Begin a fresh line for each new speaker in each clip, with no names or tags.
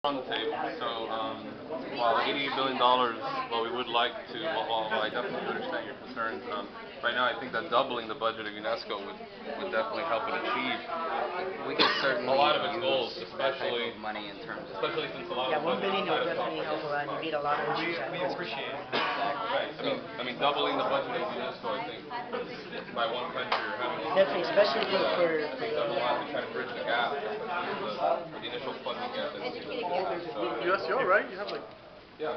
On the table. So, while $88 billion, while we would like to, while I definitely understand your concerns, right now I think that doubling the budget of UNESCO would definitely help it achieve
We could certainly
a lot of its
use
goals,
that type
especially
of money in terms of.
especially since a lot
Yeah,
of
1 billion would
budgets
definitely help a lot. You meet a lot of issues.
We appreciate it.
right. I mean, doubling the budget of UNESCO, I think, by one country or having
Definitely, especially
I think does a lot to try to bridge the gap, the initial funding gap that we have. So,
Yes, you're right. You have like.
yeah.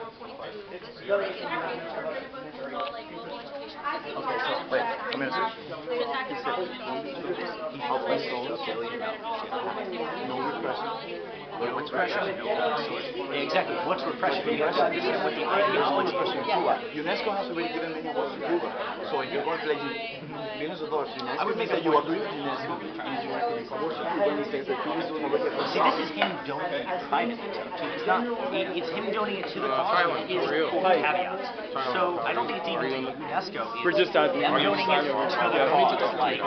Okay, so wait, I'm gonna say, he said, he helped us go no repression.
What's repression?
Exactly, what's repression? You have to understand what the ideology is. UNESCO has already given many awards to Cuba, so if you're going to pledge millions of dollars to UNESCO, I would make that you agree with UNESCO and you have to be coerced when he says that Cuba is doing already a good
See,
job.
this is him donating privately to it's not. It's him donating it to the cause with his full caveats. So I don't think it's even to UNESCO.
We're just
them donating it to the cause, like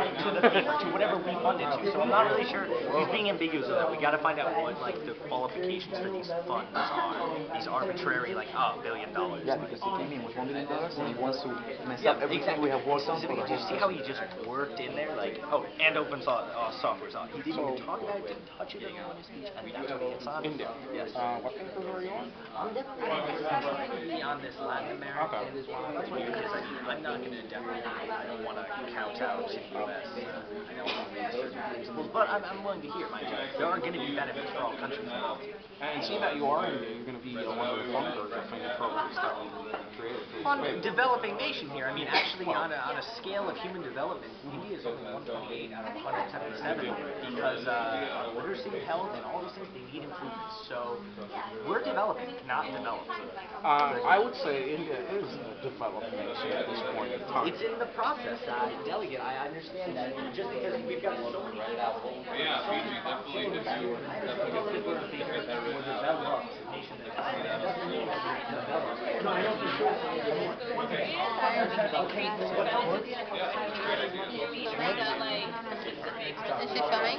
to whatever we fund it to. So I'm not really sure. He's being ambiguous with that. We got to find out what like the qualifications for these funds are. These arbitrary like $1 billion.
Yeah, because he came in with $1 billion and he wants to mess up everything we have worked on.
So do you see how he just worked in there? Like, oh, and open software's on. He didn't even talk about it, didn't touch it in his speech, and that's what it's on.
India.
Yes.
What country are you on?
I'm definitely beyond this Latin America. Because I'm not going to definitely, I don't want to count out to the U.S. I don't want to read certain principles, but I'm willing to hear, mind you. There are going to be benefits for all countries involved here.
And seeing that you are in India, you're going to be one of the funders of many programs that we created.
On a developing nation here, I mean, actually on a scale of human development, India is only 128 out of 177 because literacy, health, and all those things, they need improvements. So we're developing, not developed.
I would say India is a developed nation at this point in time.
It's in the process, Delegate. I understand that. Just because we've got so many people.
Yeah, Fiji definitely could do. Definitely could do that right now.
Is she filming?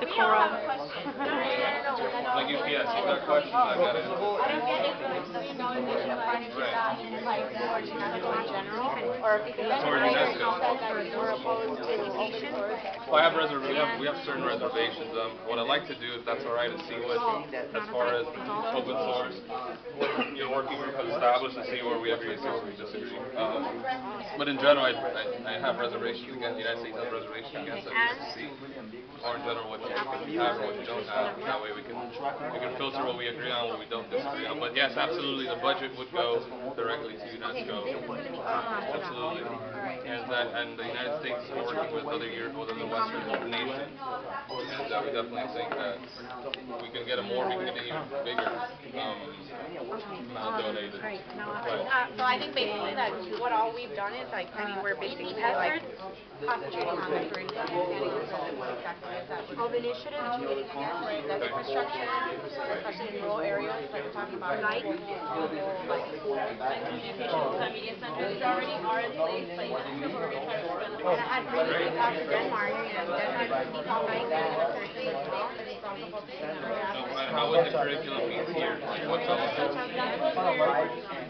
Decorum.
Like UPS, you got a question, I got it.
I don't get if the $1 billion funding to that is like towards UNESCO in general, or if the legislature said that we were opposed to education.
Well, we have certain reservations. What I'd like to do, if that's all right, is see what, as far as open source, working group has established, and see where we agree and where we disagree. But in general, I have reservations against the United States has reservations against it. We have to see, or in general, what you have or what you don't have. That way, we can filter what we agree on, what we don't disagree on. But yes, absolutely, the budget would go directly to UNESCO. Absolutely, and the United States is working with other Western nations, and we definitely think that we can get we can get an even bigger amount donated.
Right. So I think basically that what all we've done is like, I mean, we're basically like concentrating on like for understanding what exactly is that of initiatives to like the infrastructure, especially in rural areas, like we're talking about like communication media centers already are in place, like I had previously talked to Denmark, and Denmark speaks on like curriculum as well, but it's also focusing on
And how would the curriculum be here? What's up?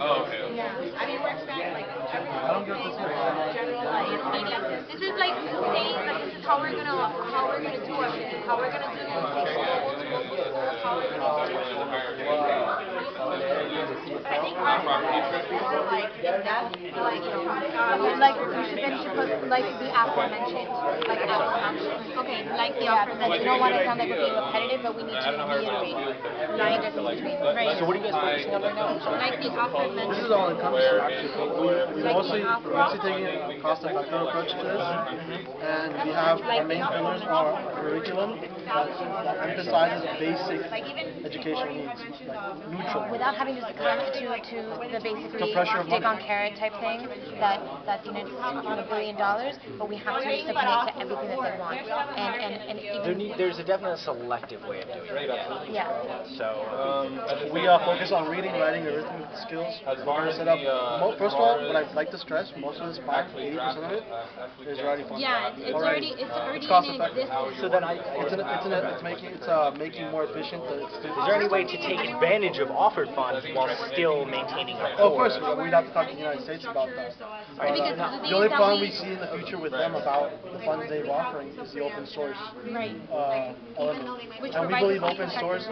Oh, okay.
yeah, I mean, we're expanding like everything, general like media. This is like saying that this is how we're gonna do everything, how we're gonna do how we're gonna do I think ours is more like in-depth, like we should put like the aforementioned, like aforementioned. Okay, like the aforementioned. You don't want to sound like we're being repetitive, but we need to reiterate like right.
So what are you guys focusing on right now?
Like the aforementioned.
This is all encompassing actually. We mostly taking a cost-effective approach to this, and we have our main pillars are curriculum that emphasizes basic educational needs, like neutral.
Without having to succumb to
the basically
pressure of
stick
money.
on carrot type thing that the United States wants $1 billion, but we have to submit to everything that they want. And even
There's a definite selective way of doing it.
yeah.
So
We focus on reading, writing, arithmetic skills. We're going to set up. First of all, what I'd like to stress, most of this part, 80% of it, is already funded.
Yeah, it's already
It's cost
in
effective.
existence.
so then
It's making more efficient.
is there any way to take advantage of offered funds while still maintaining a
Oh, of
core?
course, we'd have to talk to the United States about that.
Because the thing
The only
is that
problem
we-
we see in the future with them about the funds they're offering is the open source
Right.
element.
Which
And we
provides
believe
a
open source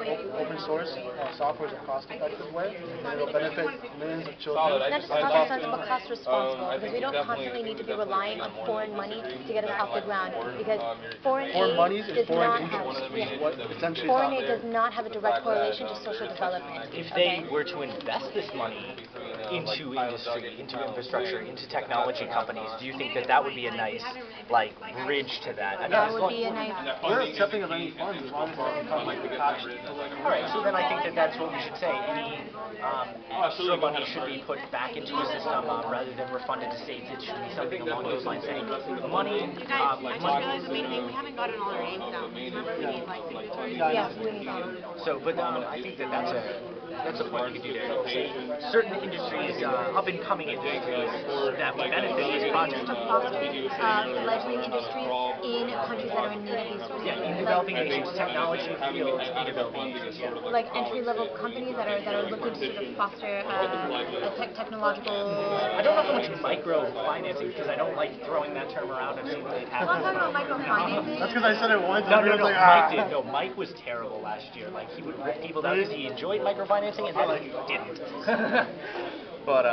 software is a cost-effective way, and it'll benefit millions of children.
Not just cost sensible, but cost responsible, because we don't constantly need to be relying on foreign money to get us off the ground, because foreign
Foreign
aid
monies is
does
foreign
not
influence,
have,
is what essentially is
foreign
out
aid
there.
does not have a direct correlation to social development.
If
Okay?
they were to invest this money into industry, into infrastructure, into technology companies, do you think that that would be a nice, like, bridge to that? I mean,
That would be a nice.
We're accepting of any funds as long as they become attached.
all right, so then I think that that's what we should say. Any extra money should be put back into a system rather than refunded to states. It should be something along those lines. Saying money,
You guys, I just realized the main thing, we haven't gotten all our names down. We need like signatories.
Yes, we need that.
so, but I think that that's a point you could do there. Say certain industries, up and coming industries that would benefit this project.
To foster fledgling industries in countries that are in need of these resources.
Yeah, in developing nations, technology fields in developing nations. Yeah.
Like entry-level companies that are looking to sort of foster technological.
I don't know how much microfinancing, because I don't like throwing that term around. I've seen it
I'm not talking
happen.
about microfinancing.
That's because I said it once.
No,
and
no,
everyone's
no.
like,
Mike did. No, Mike was terrible last year. Like, he would rip people down because he enjoyed microfinancing, and then he didn't. But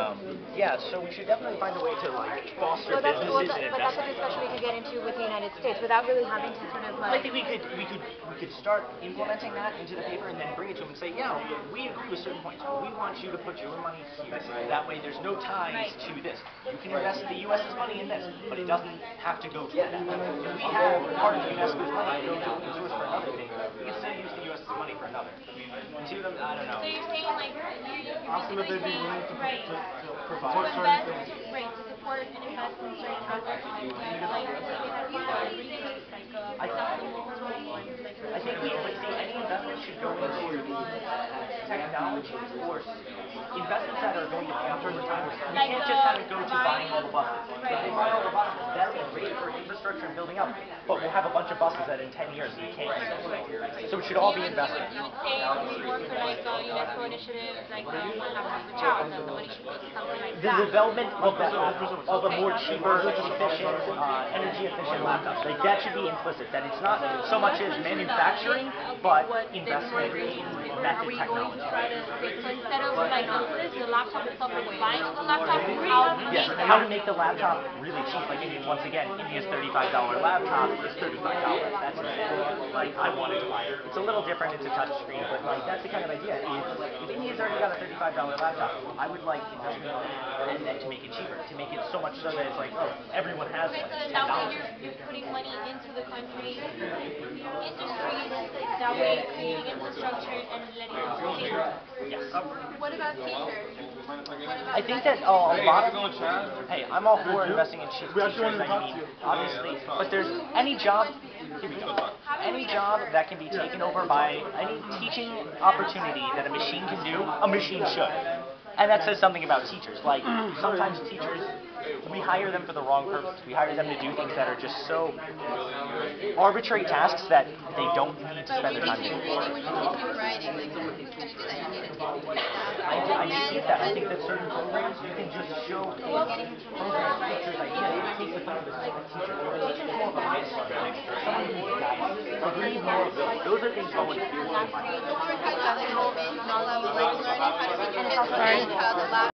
yeah. So we should definitely find a way to like foster businesses and
But that's a
investment.
discussion we could get into with the United States without really having to sort of
I
like.
think we could start implementing that into the paper and then bring it to them and say, yeah, we agree with certain points. We want you to put your money here. That way, there's no ties to this. You can invest the U.S.'s money in this, but it doesn't have to go to that. If we have part of UNESCO's money go to open source for another thing, we can still use the U.S.'s money for another. To them, I don't know.
So you're saying like
Ask them if they'd be willing to provide
to
certain
invest,
things.
right, to support and invest in certain aspects.
I think any investment should go into technology or investments that are going to pay off over time. You can't just have it go to buying all the buses. If they buy all the buses, that'll be great for infrastructure and building up, but we'll have a bunch of buses that in 10 years you can't use. So it should all be invested.
You would say more for like UNESCO initiatives, like the jobs, and the money should go to something like
The
that.
development of a more cheaper, efficient, energy-efficient laptop. Like that should be implicit. That it's not so much as manufacturing, but investment in method technology.
So instead of like the laptop itself, like buying the laptop, how do we
Yes, how to make the laptop really cheap. Like once again, India's $35 laptop is $35. That's it. Like I wanted to buy it. It's a little different. It's a touch screen, but like that's the kind of idea. If India's already got a $35 laptop, I would like investment and then to make it cheaper, to make it so much so that it's like, oh, everyone has
Okay,
one.
so
It's
then that way
$10.
you're putting money into the country, industries, that way creating infrastructure and letting people pay.
Yes.
What about teachers?
I think that a lot of hey, I'm all for investing in cheap teachers. I mean, obviously, but there's any job. Here we go. Any job that can be taken over by any teaching opportunity that a machine can do, a machine should. And that says something about teachers. Like sometimes teachers, we hire them for the wrong purpose. We hire them to do things that are just so arbitrary tasks that they don't need to spend their time doing. I just get that. I think that certain programs you can just show program teachers ideas. It takes the fun of the teacher. A teacher's more of a mentor. Someone who's guiding. Like we need more of those. Those are things going to
When we were talking about like moving, all of like learning how to be independent, how the lab